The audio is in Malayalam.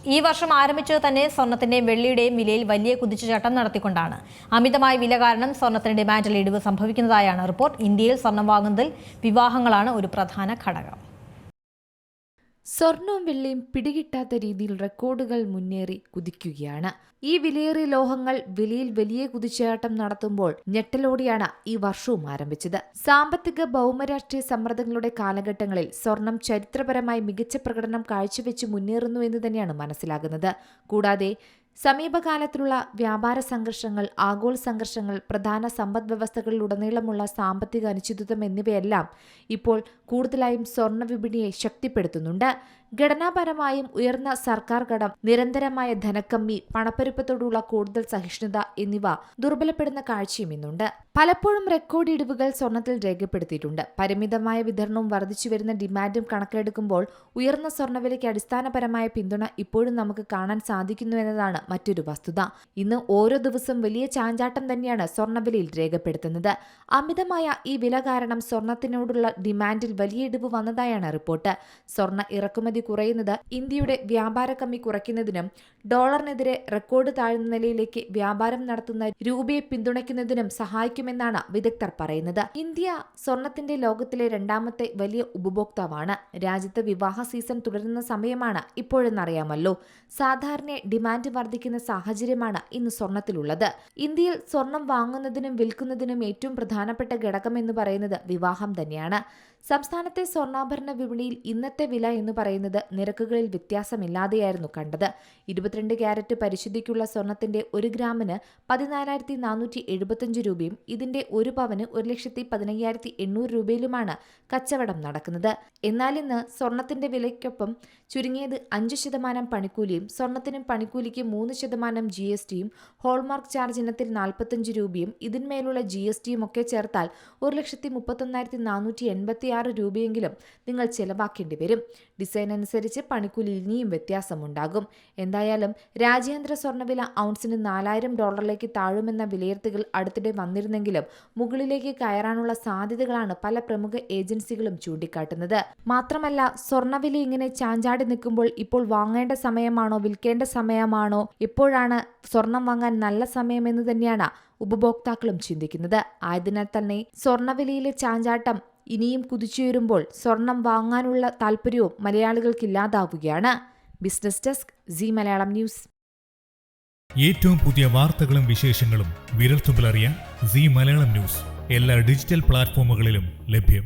ഈ വർഷം ആരംഭിച്ചത് തന്നെ സ്വർണത്തിന്റെയും വെള്ളിയുടെയും വിലയിൽ വലിയ കുതിച്ചുചാട്ടം നടത്തിക്കൊണ്ടാണ്. അമിതമായ വില കാരണം സ്വർണത്തിന്റെ ഡിമാൻഡിൽ ഇടിവ് സംഭവിക്കുന്നതായാണ് റിപ്പോർട്ട്. ഇന്ത്യയിൽ സ്വർണം വാങ്ങുന്നതിൽ വിവാഹങ്ങളാണ് ഒരു പ്രധാന ഘടകം. സ്വർണവും വെള്ളിയും പിടികിട്ടാത്ത രീതിയിൽ റെക്കോർഡുകൾ മുന്നേറി കുതിക്കുകയാണ്. ഈ വിലയേറിയ ലോഹങ്ങൾ വിലയിൽ വലിയ കുതിച്ചുചാട്ടം നടത്തുമ്പോൾ ഞെട്ടലോടെയാണ് ഈ വർഷവും ആരംഭിച്ചത്. സാമ്പത്തിക ഭൗമരാഷ്ട്രീയ സമ്മർദ്ദങ്ങളുടെ കാലഘട്ടങ്ങളിൽ സ്വർണം ചരിത്രപരമായി മികച്ച പ്രകടനം കാഴ്ചവെച്ച് മുന്നേറുന്നു എന്ന് തന്നെയാണ് മനസ്സിലാകുന്നത്. കൂടാതെ സമീപകാലത്തിലുള്ള വ്യാപാര സംഘർഷങ്ങൾ, ആഗോള സംഘർഷങ്ങൾ, പ്രധാന സമ്പദ് വ്യവസ്ഥകളിലുടനീളമുള്ള സാമ്പത്തിക അനിശ്ചിതത്വം എന്നിവയെല്ലാം ഇപ്പോൾ കൂടുതലായും സ്വർണ്ണ വിപണിയെ ശക്തിപ്പെടുത്തുന്നുണ്ട്. ഘടനാപരമായും ഉയർന്ന സർക്കാർ കടം, നിരന്തരമായ ധനക്കമ്മി, പണപ്പെരുപ്പത്തോടുള്ള കൂടുതൽ സഹിഷ്ണുത എന്നിവ ദുർബലപ്പെടുന്ന കാഴ്ചയും ഇന്നുണ്ട്. പലപ്പോഴും റെക്കോർഡ് ഇടിവുകൾ സ്വർണത്തിൽ രേഖപ്പെടുത്തിയിട്ടുണ്ട്. പരിമിതമായ വിതരണവും വർദ്ധിച്ചുവരുന്ന ഡിമാൻഡും കണക്കിലെടുക്കുമ്പോൾ ഉയർന്ന സ്വർണ്ണവിലയ്ക്ക് അടിസ്ഥാനപരമായ പിന്തുണ ഇപ്പോഴും നമുക്ക് കാണാൻ സാധിക്കുന്നു എന്നതാണ് മറ്റൊരു വസ്തുത. ഇന്ന് ഓരോ ദിവസവും വലിയ ചാഞ്ചാട്ടം തന്നെയാണ് സ്വർണ്ണവിലയിൽ രേഖപ്പെടുത്തുന്നത്. അമിതമായ ഈ വില കാരണം സ്വർണത്തിനോടുള്ള ഡിമാൻഡിൽ വലിയ ഇടിവ് വന്നതായാണ് റിപ്പോർട്ട്. സ്വർണ്ണ ഇറക്കുമതി കുറയുന്നത് ഇന്ത്യയുടെ വ്യാപാര കമ്മി കുറയ്ക്കുന്നതിനും ഡോളറിനെതിരെ റെക്കോർഡ് താഴ്ന്ന നിലയിലേക്ക് വ്യാപാരം നടത്തുന്ന രൂപയെ പിന്തുണയ്ക്കുന്നതിനും സഹായിക്കുമെന്നാണ് വിദഗ്ധർ പറയുന്നത്. ഇന്ത്യ സ്വർണത്തിന്റെ ലോകത്തിലെ രണ്ടാമത്തെ വലിയ ഉപഭോക്താവാണ്. രാജ്യത്ത് വിവാഹ സീസൺ തുടരുന്ന സമയമാണ് ഇപ്പോഴെന്നറിയാമല്ലോ. സാധാരണ ഡിമാൻഡ് വർദ്ധിക്കുന്ന സാഹചര്യമാണ് ഇന്ന് സ്വർണത്തിലുള്ളത്. ഇന്ത്യയിൽ സ്വർണം വാങ്ങുന്നതിനും വിൽക്കുന്നതിനും ഏറ്റവും പ്രധാനപ്പെട്ട ഘടകം എന്ന് പറയുന്നത് വിവാഹം തന്നെയാണ്. സംസ്ഥാനത്തെ സ്വർണ്ണാഭരണ വിപണിയിൽ ഇന്നത്തെ വില എന്ന് പറയുന്നത് നിരക്കുകളിൽ വ്യത്യാസമില്ലാതെയായിരുന്നു കണ്ടത്. 22 ക്യാരറ്റ് പരിശുദ്ധിക്കുള്ള സ്വർണത്തിന്റെ 1 ഗ്രാമിന് 14,475 രൂപയും ഇതിന്റെ 1 പവന് 1,15,800 രൂപയിലുമാണ് കച്ചവടം നടക്കുന്നത്. എന്നാൽ ഇന്ന് സ്വർണത്തിന്റെ വിലയ്ക്കൊപ്പം ചുരുങ്ങിയത് 5% പണിക്കൂലിയും സ്വർണത്തിനും പണിക്കൂലിക്ക് 3% GSTയും ഹോൾമാർക്ക് ചാർജ് ഇനത്തിൽ 45 രൂപയും ഇതിന്മേലുള്ള GSTയും ഒക്കെ ചേർത്താൽ 1,31,486 രൂപയെങ്കിലും നിങ്ങൾ ചെലവാക്കേണ്ടി വരും. ഡിസൈൻ അനുസരിച്ച് പണിക്കൂലി ഇനിയും വ്യത്യാസമുണ്ടാകും. എന്തായാലും രാജ്യാന്തര സ്വർണ്ണവില ഔൺസിന് $4,000 താഴുമെന്ന വിലയിരുത്തലുകൾ അടുത്തിടെ വന്നിരുന്നെങ്കിലും മുകളിലേക്ക് കയറാനുള്ള സാധ്യതകളാണ് പല പ്രമുഖ ഏജൻസികളും ചൂണ്ടിക്കാട്ടുന്നത്. മാത്രമല്ല സ്വർണ്ണവില ഇങ്ങനെ ചാഞ്ചാടി നിൽക്കുമ്പോൾ ഇപ്പോൾ വാങ്ങേണ്ട സമയമാണോ വിൽക്കേണ്ട സമയമാണോ, എപ്പോഴാണ് സ്വർണം വാങ്ങാൻ നല്ല സമയമെന്ന് തന്നെയാണ് ഉപഭോക്താക്കളും ചിന്തിക്കുന്നത്. ആയതിനാൽ തന്നെ സ്വർണ്ണവിലയിലെ ചാഞ്ചാട്ടം ഇനിയും കുതിച്ചുയരുമ്പോൾ സ്വർണം വാങ്ങാനുള്ള താല്പര്യവും മലയാളികൾക്കില്ലാതാവുകയാണ്. Business desk, Zee Malayalam news. ഏറ്റവും പുതിയ വാർത്തകളും വിശേഷങ്ങളും വിരൽത്തുമ്പിലറിയാൻ സീ മലയാളം ന്യൂസ് എല്ലാ ഡിജിറ്റൽ പ്ലാറ്റ്ഫോമുകളിലും ലഭ്യം.